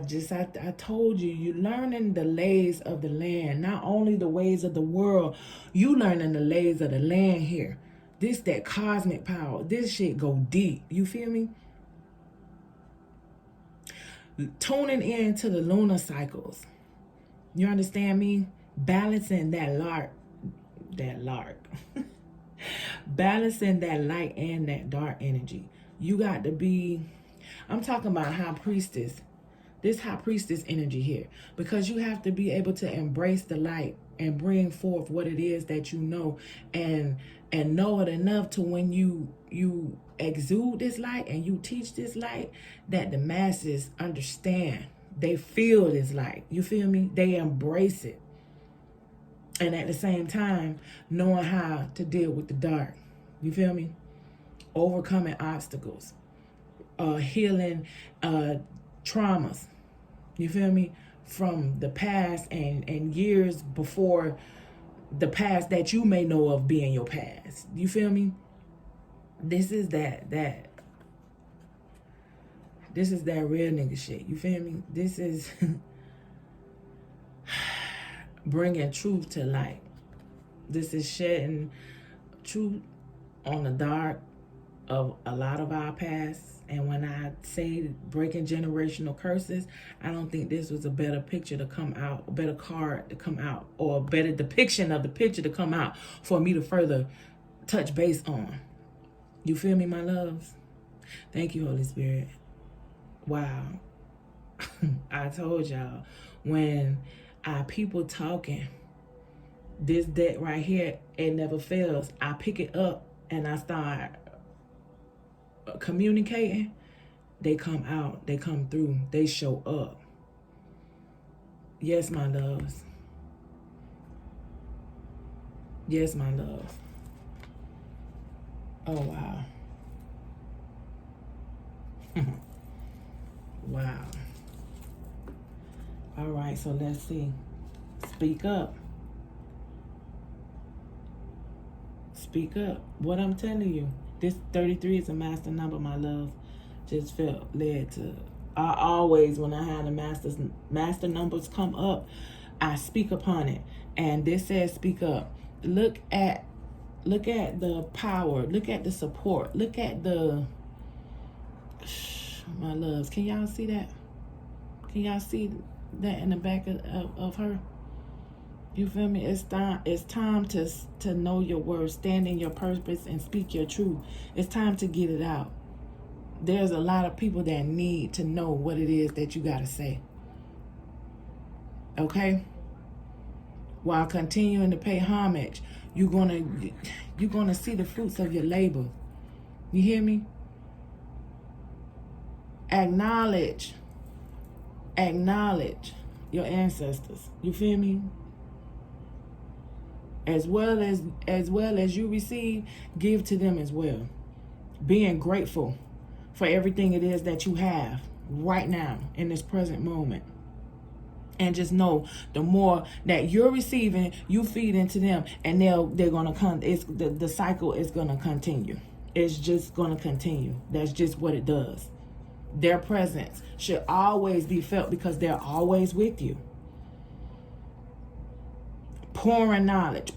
told you, you're learning the lays of the land, not only the ways of the world. You learning the lays of the land here. This, that cosmic power. This shit go deep. You feel me? tuning into the lunar cycles. You understand me? Balancing that lark. Balancing that light and that dark energy. You got to be, I'm talking about high priestess. This high priestess energy here. Because you have to be able to embrace the light and bring forth what it is that you know, and know it enough to when you exude this light and you teach this light, that the masses understand. They feel this light. You feel me? They embrace it. And at the same time, knowing how to deal with the dark. You feel me? Overcoming obstacles. Healing traumas. You feel me? From the past and years before the past that you may know of being your past. You feel me? This is that real nigga shit. You feel me? This is bringing truth to light. This is shedding truth on the dark of a lot of our past. And when I say breaking generational curses, I don't think this was a better picture to come out, a better card to come out, or a better depiction of the picture to come out for me to further touch base on. You feel me, my loves? Thank you, Holy Spirit. Wow. I told y'all, when our people talking, this deck right here, it never fails. I pick it up and I start communicating. They come out, they come through, they show up. Yes, my loves. Yes, my love. Oh, wow. Wow. All right, so let's see. Speak up. Speak up. What I'm telling you. This 33 is a master number, my love. Just felt led to. I always, when I have the master numbers come up, I speak upon it. And this says speak up. Look at the power. Look at the support. Look at the, my loves. Can y'all see that? Can y'all see that in the back of her? You feel me? It's time to know your words, stand in your purpose, and speak your truth. It's time to get it out. There's a lot of people that need to know what it is that you got to say. Okay? While continuing to pay homage, you're gonna see the fruits of your labor. You hear me? Acknowledge your ancestors. You feel me? As well as you receive, give to them as well. Being grateful for everything it is that you have right now in this present moment. And just know, the more that you're receiving, you feed into them, and they're gonna come. The cycle is gonna continue. It's just gonna continue. That's just what it does. Their presence should always be felt because they're always with you. Pouring knowledge,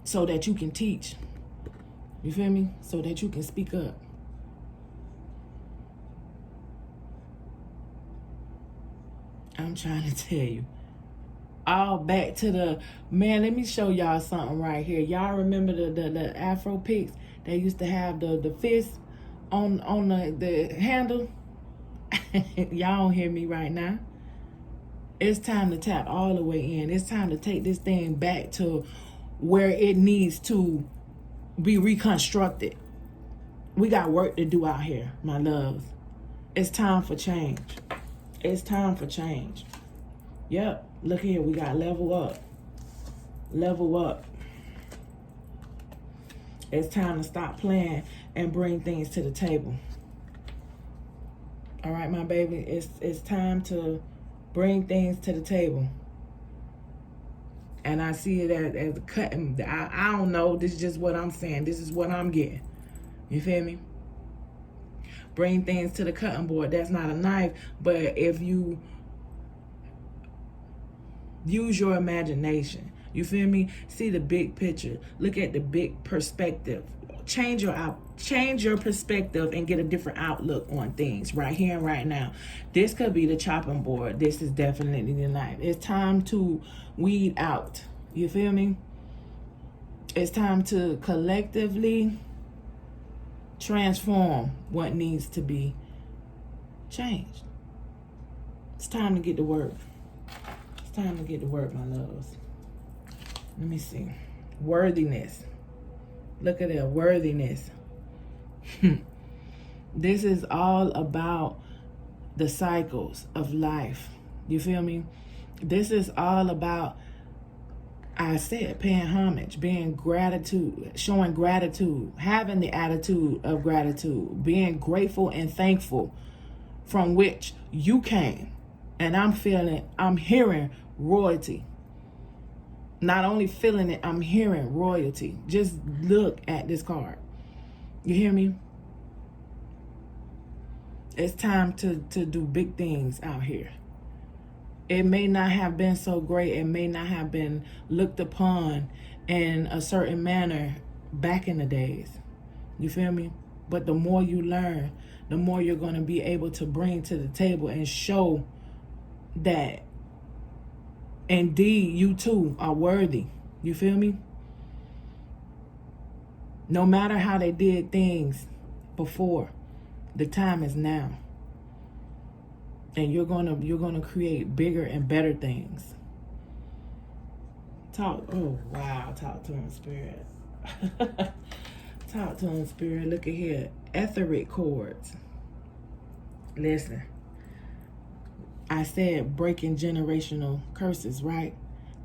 so that you can teach. You feel me? So that you can speak up. I'm trying to tell you. All back to the, man, let me show y'all something right here. Y'all remember the Afro pics? They used to have the fist on the handle. Y'all don't hear me right now. It's time to tap all the way in. It's time to take this thing back to where it needs to be reconstructed. We got work to do out here, my loves. It's time for change. It's time for change. Yep, look here, we got level up. Level up. It's time to stop playing and bring things to the table. All right, my baby, it's time to bring things to the table. And I see it as a cutting. I don't know. This is just what I'm saying. This is what I'm getting. You feel me? Bring things to the cutting board. That's not a knife. But if you use your imagination, you feel me? See the big picture. Look at the big perspective. change your perspective and get a different outlook on things right here and right now. This could be the chopping board. This is definitely the night. It's time to weed out. You feel me? It's time to collectively transform what needs to be changed. It's time to get to work. It's time to get to work, my loves. Let me see. Worthiness. Look at that, worthiness. This is all about the cycles of life. You feel me? This is all about, I said, paying homage, being gratitude, showing gratitude, having the attitude of gratitude, being grateful and thankful from which you came. And I'm hearing royalty. Not only feeling it, I'm hearing royalty. Just look at this card. You hear me? It's time to do big things out here. It may not have been so great. It may not have been looked upon in a certain manner back in the days. You feel me? But the more you learn, the more you're going to be able to bring to the table and show that indeed you too are worthy. You feel me? No matter how they did things before, the time is now. And you're gonna create bigger and better things. Talk to him, Spirit. Talk to him, Spirit. Look at here. Etheric cords. Listen. I said breaking generational curses, right?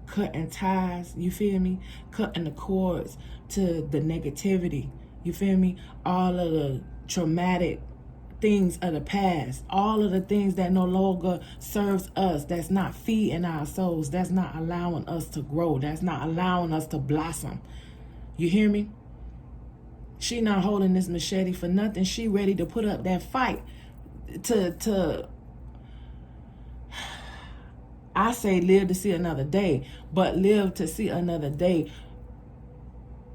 Cutting ties, you feel me? Cutting the cords to the negativity, you feel me? All of the traumatic things of the past, all of the things that no longer serves us, that's not feeding our souls, that's not allowing us to grow, that's not allowing us to blossom. You hear me? She not holding this machete for nothing. She ready to put up that fight to I say live to see another day, but live to see another day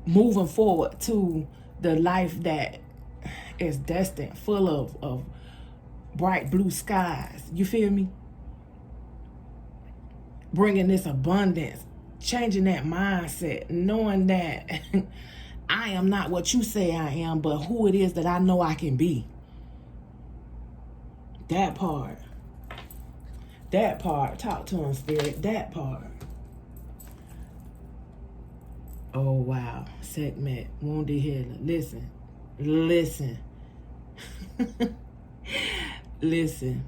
moving forward to the life that is destined, full of bright blue skies. You feel me? Bringing this abundance, changing that mindset, knowing that I am not what you say I am, but who it is that I know I can be. That part. That part. Talk to him, Spirit. That part. Oh, wow. Segment. Wounded healer. Listen. Listen. Listen.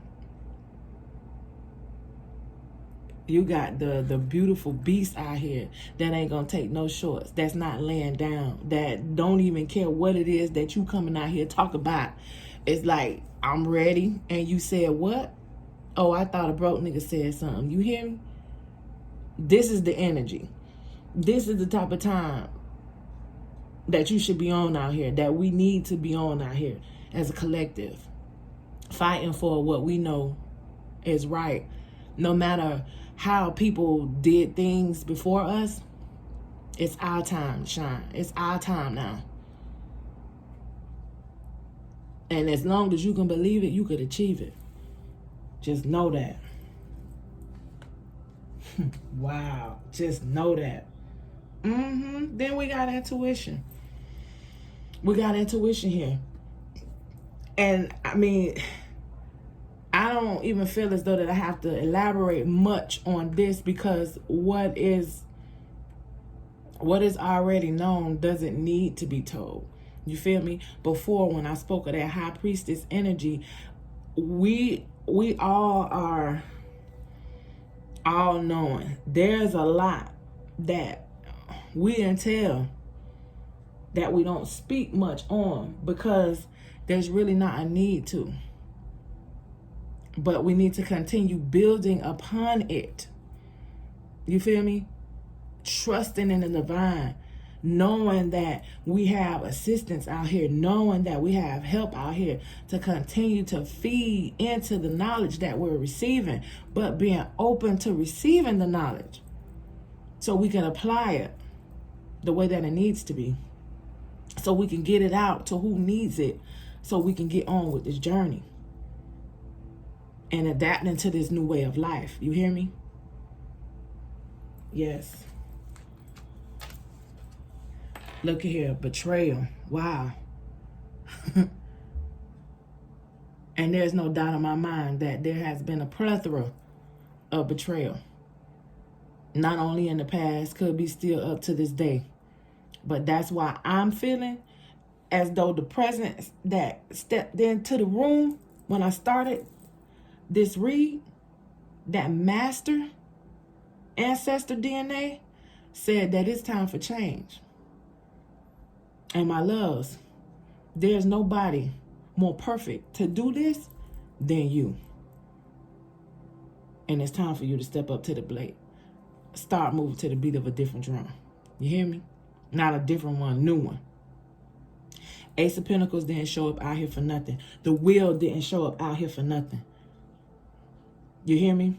You got the beautiful beast out here that ain't gonna take no shorts. That's not laying down. That don't even care what it is that you coming out here talk about. It's like, I'm ready. And you said what? Oh, I thought a broke nigga said something. You hear me? This is the energy. This is the type of time that you should be on out here, that we need to be on out here as a collective, fighting for what we know is right. No matter how people did things before us, it's our time to shine. It's our time now. And as long as you can believe it, you could achieve it. Just know that. Wow. Just know that. Then we got intuition. We got intuition here. And I mean, I don't even feel as though that I have to elaborate much on this, because what is already known doesn't need to be told. You feel me? Before, when I spoke of that high priestess energy, we all are all knowing. There's a lot that we entail that we don't speak much on, because there's really not a need to. But we need to continue building upon it. You feel me? Trusting in the divine, knowing that we have assistance out here, knowing that we have help out here to continue to feed into the knowledge that we're receiving, but being open to receiving the knowledge so we can apply it the way that it needs to be. so we can get it out to who needs it, so we can get on with this journey and adapting to this new way of life. You hear me? Yes. Look at here, betrayal. Wow. And there's no doubt in my mind that there has been a plethora of betrayal. Not only in the past, could be still up to this day. But that's why I'm feeling as though the presence that stepped into the room when I started this read, that master ancestor DNA, said that it's time for change. And my loves, there's nobody more perfect to do this than you. And it's time for you to step up to the plate. Start moving to the beat of a different drum. You hear me? Not a different one, new one. Ace of Pentacles didn't show up out here for nothing. The Wheel didn't show up out here for nothing. You hear me?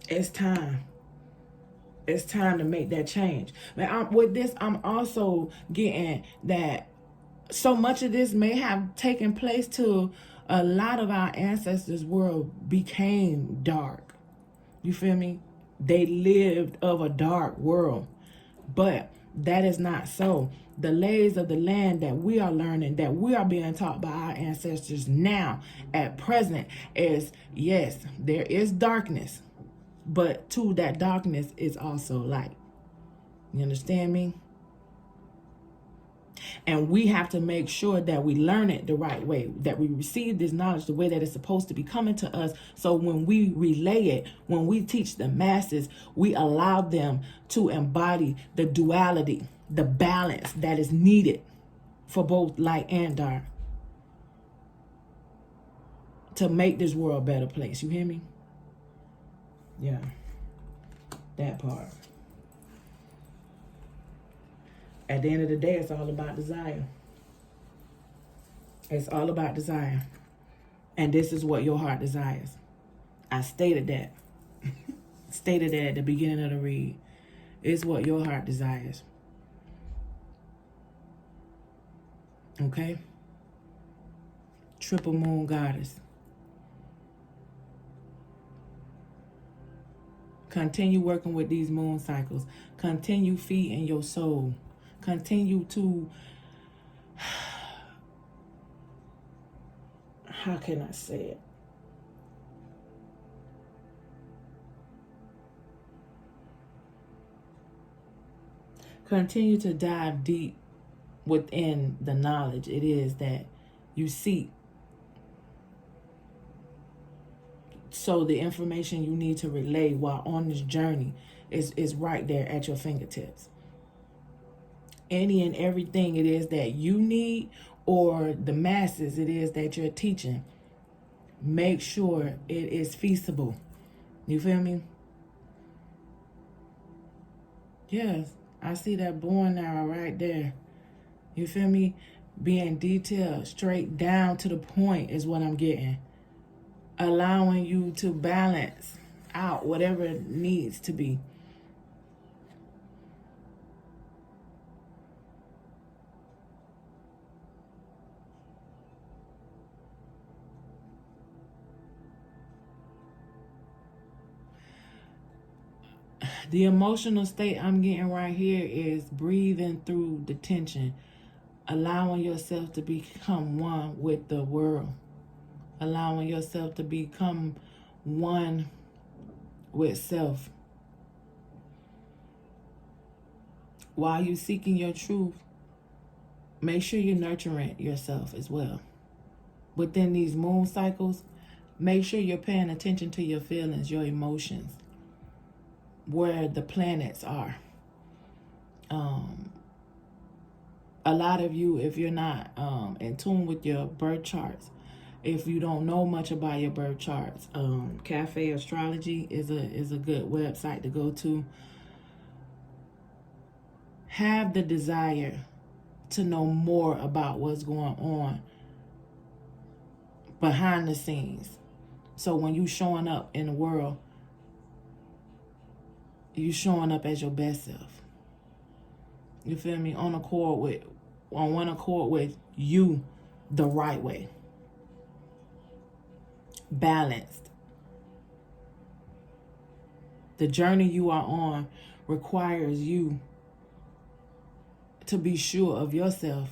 It's time. It's time to make that change. With this, I'm also getting that so much of this may have taken place to a lot of our ancestors' world became dark. You feel me? They lived of a dark world. But that is not so. The lays of the land that we are learning, that we are being taught by our ancestors now at present is, yes, there is darkness. But to that darkness is also light. You understand me? And we have to make sure that we learn it the right way, that we receive this knowledge the way that it's supposed to be coming to us. So when we relay it, when we teach the masses, we allow them to embody the duality, the balance that is needed for both light and dark to make this world a better place. You hear me? Yeah, that part. At the end of the day, it's all about desire. It's all about desire. And this is what your heart desires. I stated that. Stated that at the beginning of the read. It's what your heart desires. Okay? Triple Moon Goddess. Continue working with these moon cycles. Continue feeding your soul. Continue to, how can I say it? Continue to dive deep within the knowledge it is that you seek. So the information you need to relay while on this journey is right there at your fingertips. Any and everything it is that you need, or the masses it is that you're teaching, make sure it is feasible. You feel me? Yes, I see that born arrow right there. You feel me? Being detailed, straight down to the point is what I'm getting. Allowing you to balance out whatever it needs to be. The emotional state I'm getting right here is breathing through the tension, allowing yourself to become one with the world, allowing yourself to become one with self. While you're seeking your truth, make sure you're nurturing yourself as well. Within these moon cycles, make sure you're paying attention to your feelings, your emotions, where the planets are. A lot of you, if you're not in tune with your birth charts, if you don't know much about your birth charts, Cafe Astrology is a good website to go to. Have the desire to know more about what's going on behind the scenes. So when you showing up in the world, you showing up as your best self. You feel me? On one accord with you the right way. Balanced. The journey you are on requires you to be sure of yourself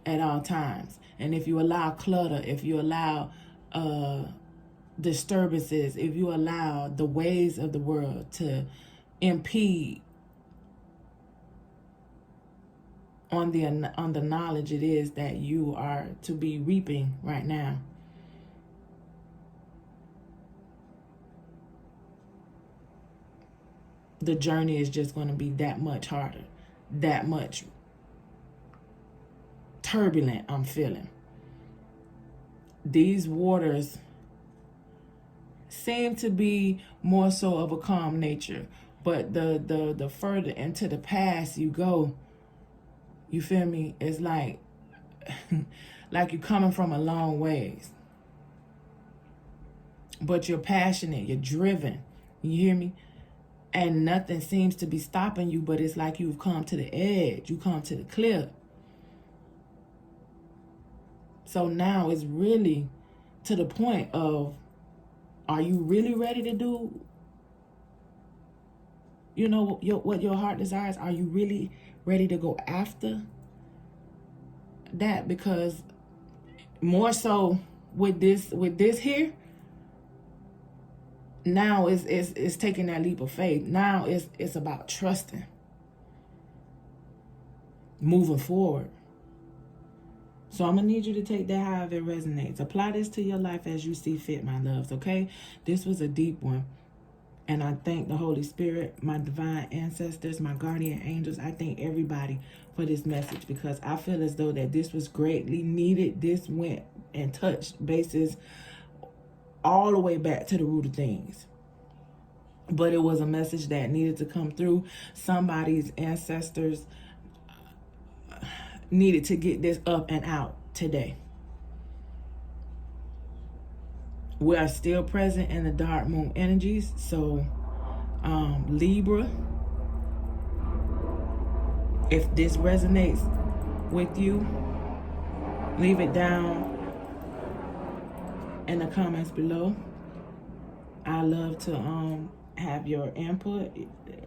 at all times. And if you allow clutter, if you allow disturbances, if you allow the ways of the world to impede on the knowledge it is that you are to be reaping right now, the journey is just going to be that much harder, that much turbulent. I'm feeling these waters seem to be more so of a calm nature, but the further into the past you go, you feel me, it's like like you're coming from a long ways, but you're passionate, you're driven, you hear me, and nothing seems to be stopping you, but it's like you've come to the edge, you come to the cliff. So now it's really to the point of, are you really ready to do, you know, what your heart desires? Are you really ready to go after that? Because more so with this here, now it's taking that leap of faith. Now it's about trusting, moving forward. So I'm going to need you to take that however it resonates. Apply this to your life as you see fit, my loves, okay? This was a deep one. And I thank the Holy Spirit, my divine ancestors, my guardian angels. I thank everybody for this message, because I feel as though that this was greatly needed. This went and touched bases all the way back to the root of things. But it was a message that needed to come through. Somebody's ancestors needed to get this up and out today. We are still present in the dark moon energies. So Libra, if this resonates with you, leave it down in the comments below. I love to have your input,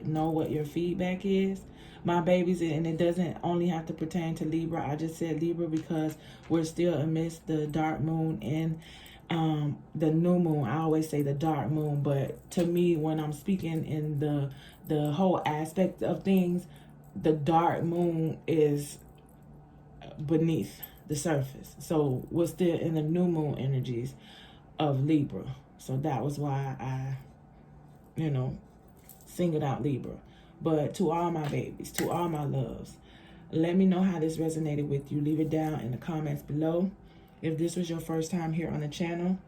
know what your feedback is, my babies. And it doesn't only have to pertain to Libra. I just said Libra because we're still amidst the dark moon and the new moon. I always say the dark moon, but to me, when I'm speaking in the whole aspect of things, the dark moon is beneath the surface. So we're still in the new moon energies of Libra. So that was why I, singled out Libra. But to all my babies, to all my loves, let me know how this resonated with you. Leave it down in the comments below. If this was your first time here on the channel,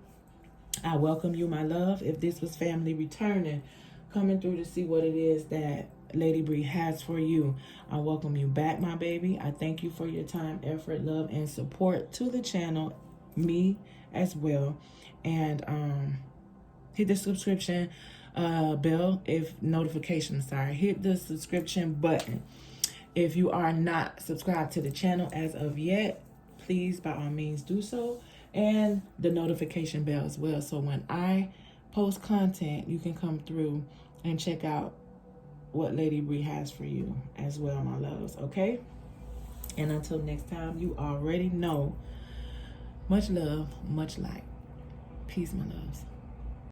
I welcome you, my love. If this was family returning, coming through to see what it is that Lady Bree has for you, I welcome you back, my baby. I thank you for your time, effort, love, and support to the channel, me as well. And hit the subscription bell if notifications, hit the subscription button if you are not subscribed to the channel as of yet. Please, by all means, do so, and the notification bell as well, so when I post content, you can come through and check out what Lady Bree has for you as well, my loves, okay? And until next time, you already know, much love, much light. Peace, my loves.